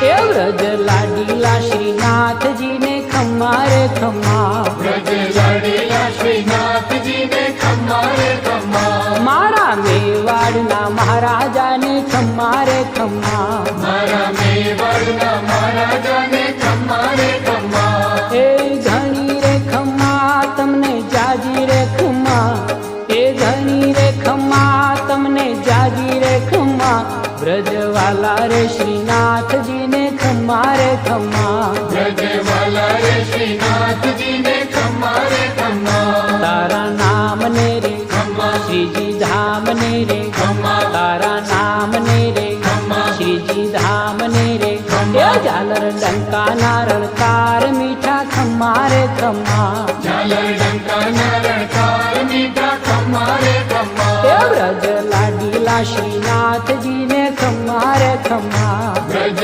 એ વ્રજ લાડીલા શ્રીનાથજી ને ખમ્મા રે ખમ્મા, વ્રજ લાડીલા શ્રીનાથજી ને ખમ્મા રે ખમ્મા, મારા મેવાડના મહારાજાને ખમ્મા રે ખમ્મા, મારા મેવાડના મહારાજાને ખમ્મા રે ખમ્મા, એ ઘણી રે ખમ્મા તમને જાજી રે ખમ્મા, એ ઘણી રે ખમ્મા તમને જાજી રે ખમ્મા, વ્રજવાલા રે શ્રીનાથજી ને ખમ્મા રે ખમ્મા, વ્રજવાલા રે શ્રીનાથજી ને ખમ્મા રે ખમ્મા, તારા નામ ને રે ખમ્મા, શ્રીજી ધામ ને રે ખમ્મા, તારા નામ ને રે ખમ્મા, શ્રીજી ધામ ને રે, ખમ્મા, એ ઝાલર ડંકા નારળ તાર મીઠા ખમ્મા રે ખમ્મા, ઝાલર ડંકાના રણકાર મીઠા ખમ્મા રે ખમ્મા, એ વ્રજ લાડીલા શ્રીનાથજી ને ખમ્મા રે ખમ્મા. વ્રજ